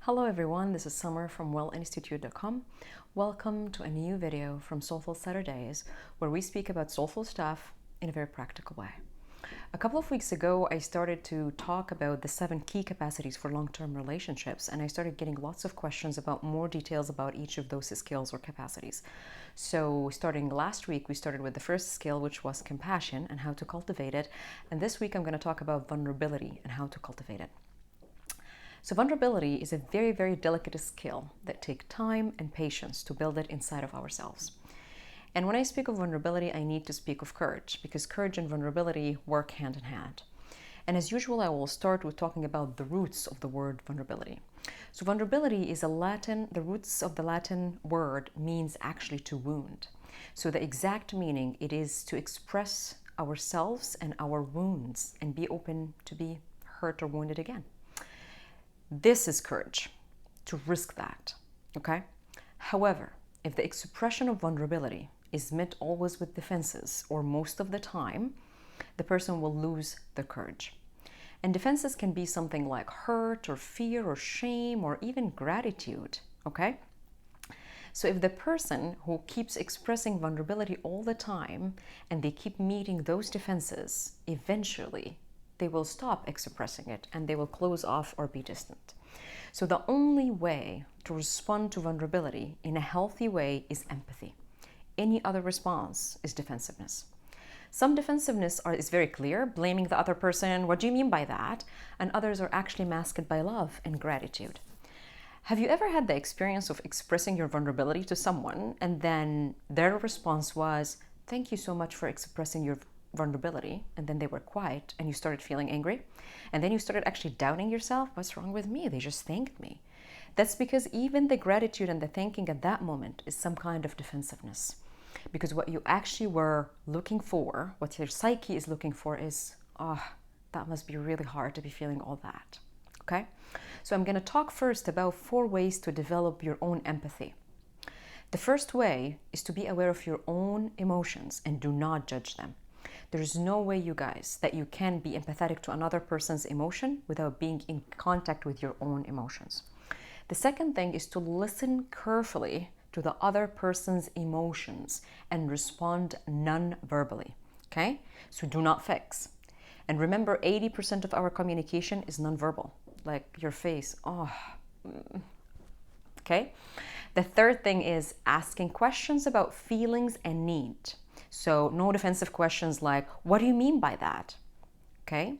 Hello everyone, this is Summer from wellinstitute.com. Welcome to a new video from Soulful Saturdays, where we speak about soulful stuff in a very practical way. A couple of weeks ago, I started to talk about the 7 key capacities for long-term relationships, and I started getting lots of questions about more details about each of those skills or capacities. So starting last week, we started with the first skill, which was compassion and how to cultivate it. And this week, I'm going to talk about vulnerability and how to cultivate it. So vulnerability is a very, very delicate skill that takes time and patience to build it inside of ourselves. And when I speak of vulnerability, I need to speak of courage, because courage and vulnerability work hand in hand. And as usual, I will start with talking about the roots of the word vulnerability. So vulnerability is the roots of the Latin word means actually to wound. So the exact meaning, it is to express ourselves and our wounds and be open to be hurt or wounded again. This is courage, to risk that, okay? However, if the expression of vulnerability is met always with defenses, or most of the time, the person will lose their courage. And defenses can be something like hurt or fear or shame or even gratitude, okay? So if the person who keeps expressing vulnerability all the time and they keep meeting those defenses, eventually they will stop expressing it and they will close off or be distant. So the only way to respond to vulnerability in a healthy way is empathy. Any other response is defensiveness. Some defensiveness is very clear, blaming the other person, what do you mean by that? And others are actually masked by love and gratitude. Have you ever had the experience of expressing your vulnerability to someone and then their response was, thank you so much for expressing your vulnerability, and then they were quiet and you started feeling angry, and then you started actually doubting yourself? What's wrong with me? They just thanked me. That's because even the gratitude and the thanking at that moment is some kind of defensiveness, because what you actually were looking for, what your psyche is looking for is, that must be really hard to be feeling all that. Okay, so I'm going to talk first about 4 ways to develop your own empathy. The first way is to be aware of your own emotions and do not judge them. There's no way, you guys, that you can be empathetic to another person's emotion without being in contact with your own emotions. The second thing is to listen carefully to the other person's emotions and respond non-verbally, okay? So do not fix. And remember, 80% of our communication is non-verbal, like your face, okay? The third thing is asking questions about feelings and need. So no defensive questions like, what do you mean by that? Okay.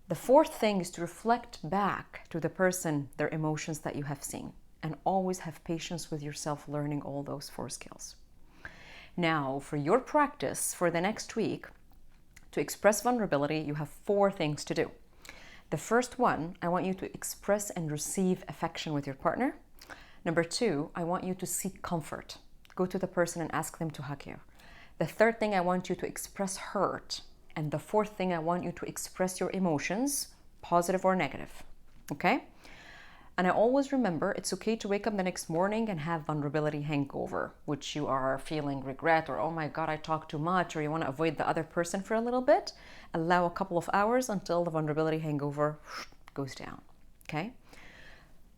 The fourth thing is to reflect back to the person their emotions that you have seen, and always have patience with yourself learning all those 4 skills. Now, for your practice for the next week, to express vulnerability, you have 4 things to do. The first one, I want you to express and receive affection with your partner. Number 2, I want you to seek comfort. Go to the person and ask them to hug you. The third thing, I want you to express hurt. And the fourth thing, I want you to express your emotions, positive or negative. Okay? And I always remember, it's okay to wake up the next morning and have vulnerability hangover, which you are feeling regret or, oh my God, I talk too much, or you want to avoid the other person for a little bit. Allow a couple of hours until the vulnerability hangover goes down. Okay?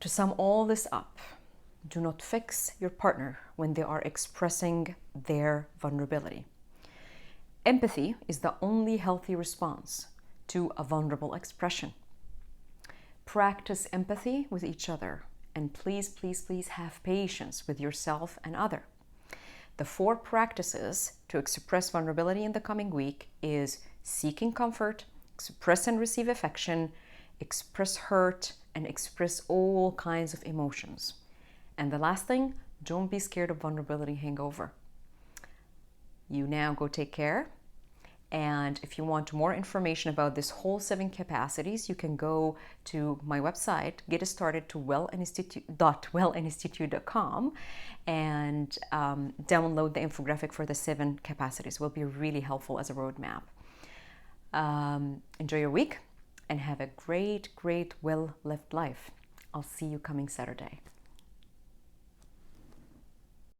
To sum all this up, do not fix your partner when they are expressing their vulnerability. Empathy is the only healthy response to a vulnerable expression. Practice empathy with each other, and please, please, please have patience with yourself and other. The 4 practices to express vulnerability in the coming week is seeking comfort, express and receive affection, express hurt, and express all kinds of emotions. And the last thing, don't be scared of vulnerability hangover. You now go take care. And if you want more information about this whole 7 capacities, you can go to my website, get started to wellinstitute.com, and download the infographic for the 7 capacities. It will be really helpful as a roadmap. Enjoy your week and have a great, great, well-lived life. I'll see you coming Saturday.